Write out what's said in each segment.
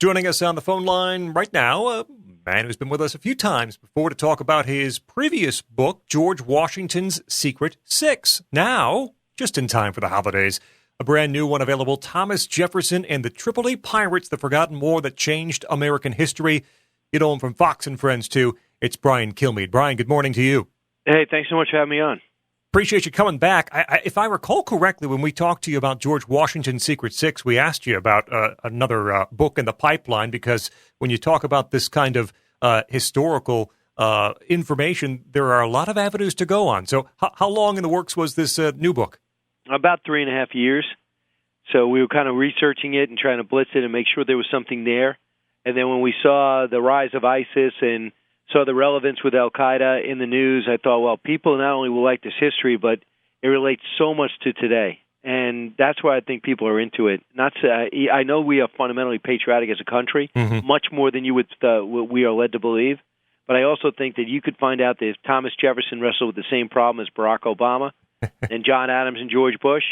Joining us on the phone line right now, a man who's been with us a few times before to talk about his previous book, George Washington's Secret Six. Now, just in time for the holidays, a brand new one available, Thomas Jefferson and the Tripoli Pirates, the Forgotten War That Changed American History. You know him from Fox and Friends, too. It's Brian Kilmeade. Brian, good morning to you. Hey, thanks so much for having me on. Appreciate you coming back. If I recall correctly, when we talked to you about George Washington's Secret Six, we asked you about another book in the pipeline, because when you talk about this kind of historical information, there are a lot of avenues to go on. So how long in the works was this new book? About 3.5 years. So we were kind of researching it and trying to blitz it and make sure there was something there. And then when we saw the rise of ISIS and saw the relevance with Al-Qaeda in the news, I thought, well, people not only will like this history, but it relates so much to today. And that's why I think people are into it. I know we are fundamentally patriotic as a country, much more than you would we are led to believe. But I also think that you could find out that if Thomas Jefferson wrestled with the same problem as Barack Obama and John Adams and George Bush,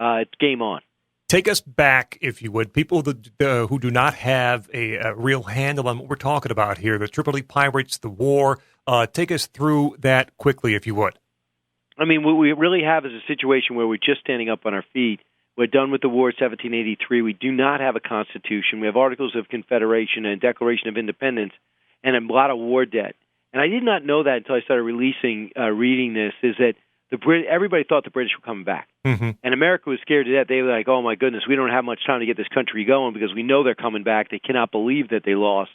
it's game on. Take us back, if you would, people who do not have a real handle on what we're talking about here, the Tripoli Pirates, the war. Take us through that quickly, if you would. I mean, what we really have is a situation where we're just standing up on our feet. We're done with the war of 1783. We do not have a constitution. We have Articles of Confederation and Declaration of Independence and a lot of war debt. And I did not know that until I started reading this, is that everybody thought the British were coming back. And America was scared to death. They were like, oh, my goodness, we don't have much time to get this country going because we know they're coming back. They cannot believe that they lost.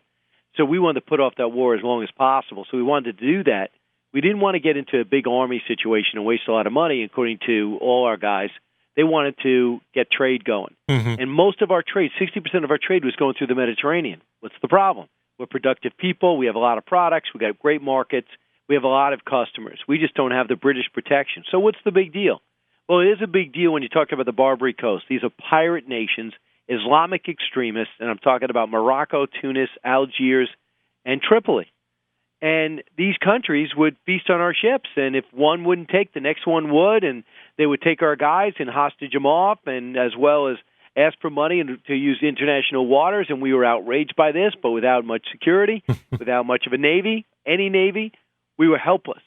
So we wanted to put off that war as long as possible. So we wanted to do that. We didn't want to get into a big army situation and waste a lot of money, according to all our guys. They wanted to get trade going. And most of our trade, 60% of our trade, was going through the Mediterranean. What's the problem? We're productive people. We have a lot of products. We got great markets. We have a lot of customers. We just don't have the British protection. So what's the big deal? Well, it is a big deal when you talk about the Barbary Coast. These are pirate nations, Islamic extremists, and I'm talking about Morocco, Tunis, Algiers, and Tripoli. And these countries would feast on our ships, and if one wouldn't take, the next one would, and they would take our guys and hostage them off, and as well as ask for money and to use international waters, and we were outraged by this, but without much security, without much of a navy, any navy. We were helpless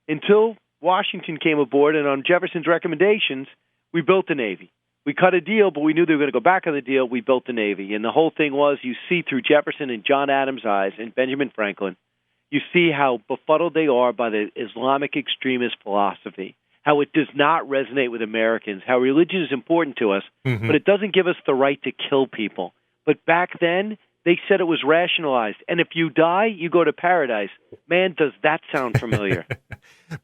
until Washington came aboard, and on Jefferson's recommendations, we built a Navy. We cut a deal, but we knew they were going to go back on the deal. We built the Navy, and the whole thing was, you see through Jefferson and John Adams' eyes and Benjamin Franklin, you see how befuddled they are by the Islamic extremist philosophy, how it does not resonate with Americans, how religion is important to us, but it doesn't give us the right to kill people. But back then, they said it was rationalized. And if you die, you go to paradise. Man, does that sound familiar.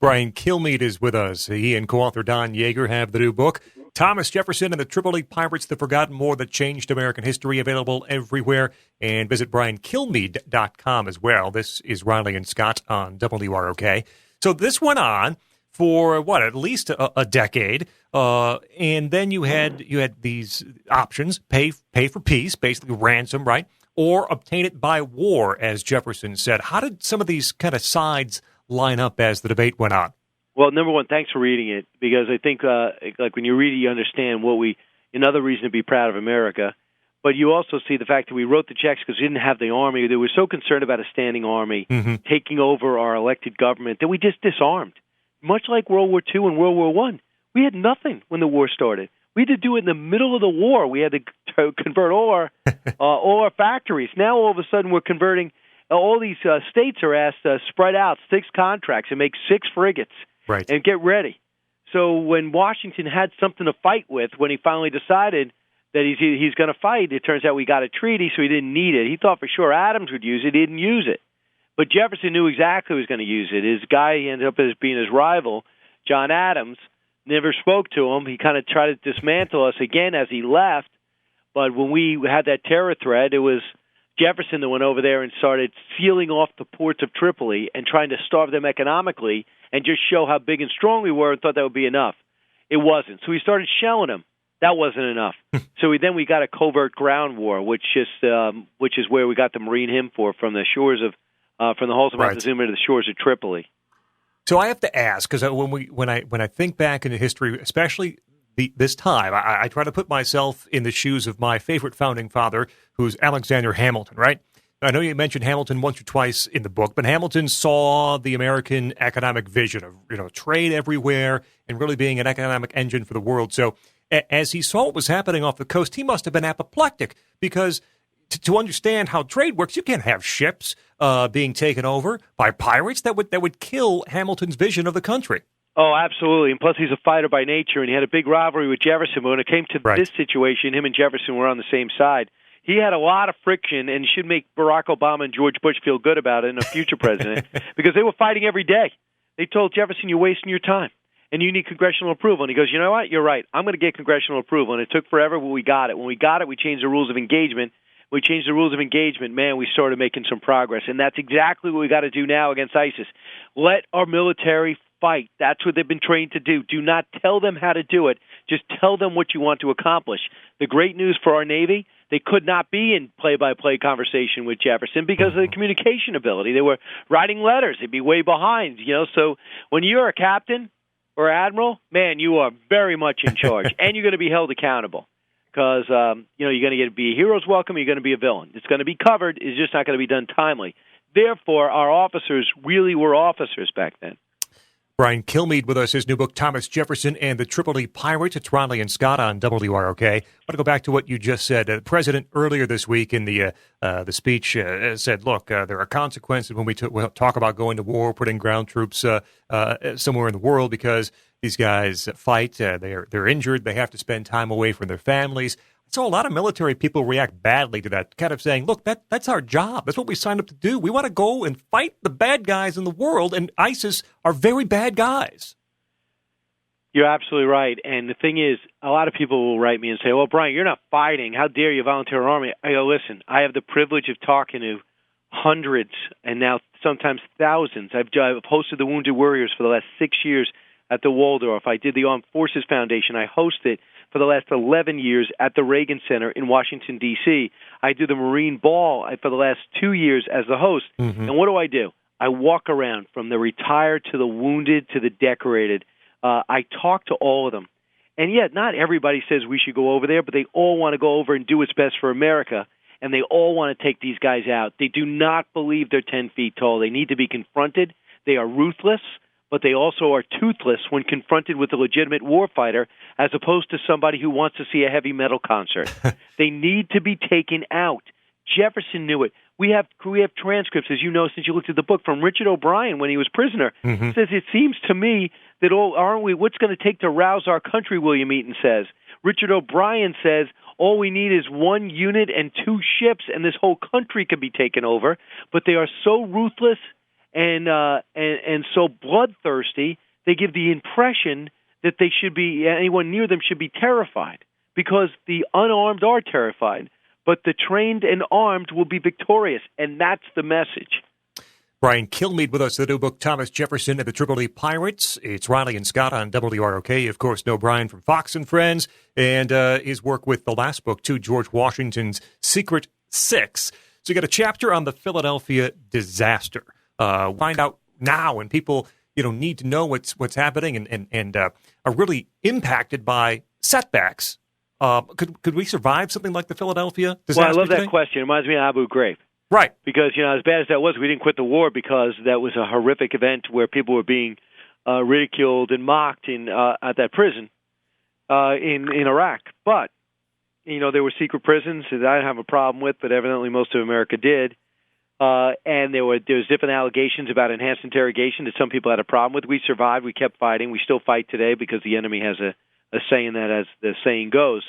Brian Kilmeade is with us. He and co-author Don Yeager have the new book, Thomas Jefferson and the Tripoli Pirates, The Forgotten War That Changed American History, available everywhere. And visit briankilmeade.com as well. This is Riley and Scott on WROK. So this went on for, at least a decade. And then you had these options, pay for peace, basically ransom, right? Or obtain it by war, as Jefferson said. How did some of these kind of sides line up as the debate went on? Well, number one, thanks for reading it, because I think like when you read it, you understand another reason to be proud of America. But you also see the fact that we wrote the checks because we didn't have the army. They were so concerned about a standing army taking over our elected government that we just disarmed. Much like World War II and World War I, we had nothing when the war started. We had to do it in the middle of the war. We had to convert all our factories. Now, all of a sudden, we're converting. All these states are asked to spread out 6 contracts and make 6 frigates and get ready. So when Washington had something to fight with, when he finally decided that he's going to fight, it turns out we got a treaty, so he didn't need it. He thought for sure Adams would use it. He didn't use it. But Jefferson knew exactly who was going to use it. His guy, he ended up as being his rival, John Adams, never spoke to him. He kind of tried to dismantle us again as he left. But when we had that terror threat, it was Jefferson that went over there and started sealing off the ports of Tripoli and trying to starve them economically and just show how big and strong we were, and thought that would be enough. It wasn't. So we started shelling them. That wasn't enough. So we got a covert ground war, which is where we got the Marine him from the shores of from the halls of Montezuma to the shores of Tripoli. So I have to ask, because when I think back into history, especially this time. I try to put myself in the shoes of my favorite founding father, who's Alexander Hamilton, right? I know you mentioned Hamilton once or twice in the book, but Hamilton saw the American economic vision of trade everywhere and really being an economic engine for the world. So as he saw what was happening off the coast, he must have been apoplectic because to understand how trade works, you can't have ships being taken over by pirates. That would kill Hamilton's vision of the country. Oh, absolutely. And plus, he's a fighter by nature, and he had a big rivalry with Jefferson. But when it came to this situation, him and Jefferson were on the same side. He had a lot of friction, and should make Barack Obama and George Bush feel good about it and a future president, because they were fighting every day. They told Jefferson, you're wasting your time, and you need congressional approval. And he goes, you know what? You're right. I'm going to get congressional approval. And it took forever, but we got it. When we got it, we changed the rules of engagement. We changed the rules of engagement. Man, we started making some progress. And that's exactly what we got to do now against ISIS. Let our military fight. That's what they've been trained to do. Do not tell them how to do it. Just tell them what you want to accomplish. The great news for our Navy, they could not be in play-by-play conversation with Jefferson because of the communication ability. They were writing letters. They'd be way behind, So when you're a captain or admiral, man, you are very much in charge, and you're going to be held accountable because, you're going to be a hero's welcome, you're going to be a villain. It's going to be covered. It's just not going to be done timely. Therefore, our officers really were officers back then. Brian Kilmeade with us, his new book, Thomas Jefferson and the Tripoli Pirates. It's Riley and Scott on WROK. I want to go back to what you just said. The president earlier this week in the speech said, look, there are consequences when we talk about going to war, putting ground troops somewhere in the world because these guys fight. They're injured. They have to spend time away from their families. So a lot of military people react badly to that, kind of saying, look, that's our job. That's what we signed up to do. We want to go and fight the bad guys in the world, and ISIS are very bad guys. You're absolutely right. And the thing is, a lot of people will write me and say, well, Brian, you're not fighting. How dare you volunteer army? I go, listen, I have the privilege of talking to hundreds and now sometimes thousands. I've hosted the Wounded Warriors for the last 6 years at the Waldorf. I did the Armed Forces Foundation. I hosted for the last 11 years at the Reagan Center in Washington, D.C. I do the Marine Ball for the last 2 years as the host. And what do? I walk around from the retired to the wounded to the decorated. I talk to all of them. And yet not everybody says we should go over there, but they all want to go over and do what's best for America, and they all want to take these guys out. They do not believe they're 10 feet tall. They need to be confronted. They are ruthless, but they also are toothless when confronted with a legitimate warfighter as opposed to somebody who wants to see a heavy metal concert. They need to be taken out. Jefferson knew it. We have transcripts, as you know, since you looked at the book, from Richard O'Brien when he was prisoner. It says, it seems to me that, aren't we, what's going to take to rouse our country, William Eaton says. Richard O'Brien says, all we need is 1 unit and 2 ships, and this whole country could be taken over. But they are so ruthless and so bloodthirsty, they give the impression that they should be, anyone near them should be terrified, because the unarmed are terrified, but the trained and armed will be victorious, and that's the message. Brian Kilmeade with us, the new book, Thomas Jefferson and the Tripoli Pirates. It's Riley and Scott on WROK. Of course, know Brian from Fox and Friends, and his work with the last book, too, George Washington's Secret Six. So you got a chapter on the Philadelphia disaster. Find out now, and people need to know what's happening and are really impacted by setbacks. Could we survive something like the Philadelphia disaster? Well, I love today? that question. It reminds me of Abu Ghraib. Right. Because, as bad as that was, we didn't quit the war because that was a horrific event where people were being ridiculed and mocked at that prison in Iraq. But, there were secret prisons that I didn't have a problem with, but evidently most of America did. And there was different allegations about enhanced interrogation that some people had a problem with. We survived. We kept fighting. We still fight today because the enemy has a say in that, as the saying goes.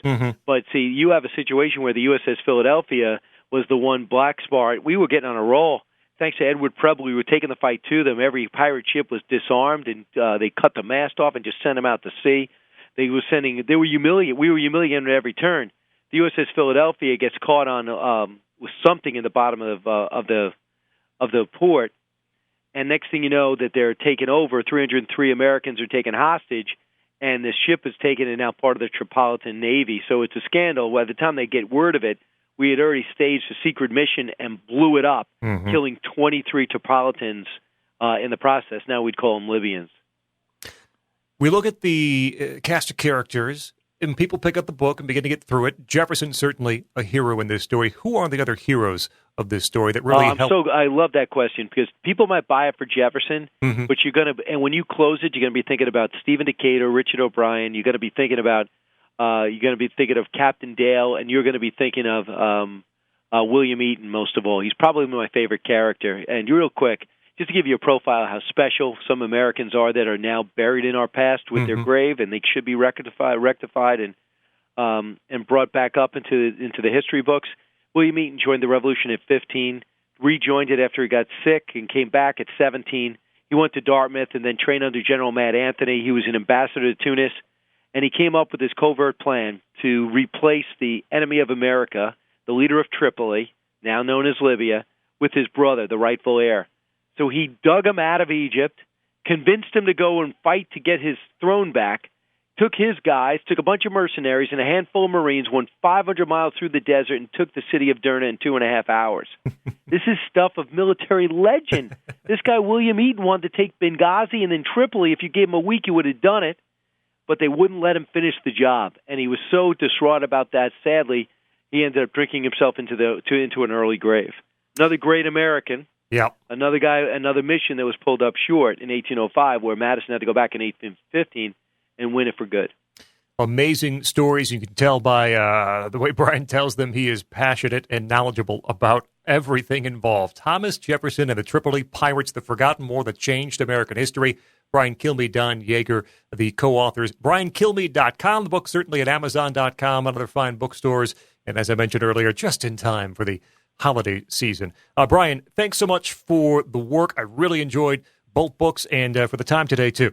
But see, you have a situation where the USS Philadelphia was the one black spot. We were getting on a roll. Thanks to Edward Preble, we were taking the fight to them. Every pirate ship was disarmed, and they cut the mast off and just sent them out to sea. They were humiliated. We were humiliated at every turn. The USS Philadelphia gets caught on with something in the bottom of the port, and next thing you know, that they're taken over. 303 Americans are taken hostage, and the ship is taken and now part of the Tripolitan Navy. So it's a scandal. By the time they get word of it, we had already staged a secret mission and blew it up, killing 23 Tripolitans in the process. Now we'd call them Libyans. We look at the cast of characters, and people pick up the book and begin to get through it. Jefferson's certainly a hero in this story. Who are the other heroes of this story that really help? I love that question because people might buy it for Jefferson, but and when you close it, you're going to be thinking about Stephen Decatur, Richard O'Brien. You're going to be thinking about of Captain Dale, and you're going to be thinking of William Eaton most of all. He's probably my favorite character. And real quick, just to give you a profile of how special some Americans are that are now buried in our past with their grave, and they should be rectified and brought back up into the history books. William Eaton joined the Revolution at 15, rejoined it after he got sick, and came back at 17. He went to Dartmouth and then trained under General Mad Anthony. He was an ambassador to Tunis, and he came up with this covert plan to replace the enemy of America, the leader of Tripoli, now known as Libya, with his brother, the rightful heir. So he dug him out of Egypt, convinced him to go and fight to get his throne back, took his guys, took a bunch of mercenaries and a handful of Marines, went 500 miles through the desert, and took the city of Derna in 2.5 hours. This is stuff of military legend. This guy, William Eaton, wanted to take Benghazi and then Tripoli. If you gave him a week, he would have done it, but they wouldn't let him finish the job. And he was so distraught about that, sadly, he ended up drinking himself into an early grave. Another great American. Yeah. Another mission that was pulled up short in 1805, where Madison had to go back in 1815 and win it for good. Amazing stories. You can tell by the way Brian tells them. He is passionate and knowledgeable about everything involved. Thomas Jefferson and the Tripoli Pirates, the Forgotten War that changed American history. Brian Kilmeade, Don Yeager, the co-authors. BrianKilmeade.com. The book certainly at Amazon.com and other fine bookstores. And as I mentioned earlier, just in time for the holiday season. Brian, thanks so much for the work. I really enjoyed both books and for the time today, too.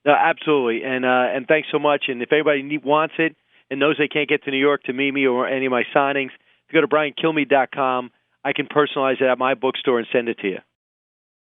Absolutely, and thanks so much. And if anybody wants it and knows they can't get to New York to meet me or any of my signings, if you go to BrianKilmeade.com, I can personalize it at my bookstore and send it to you.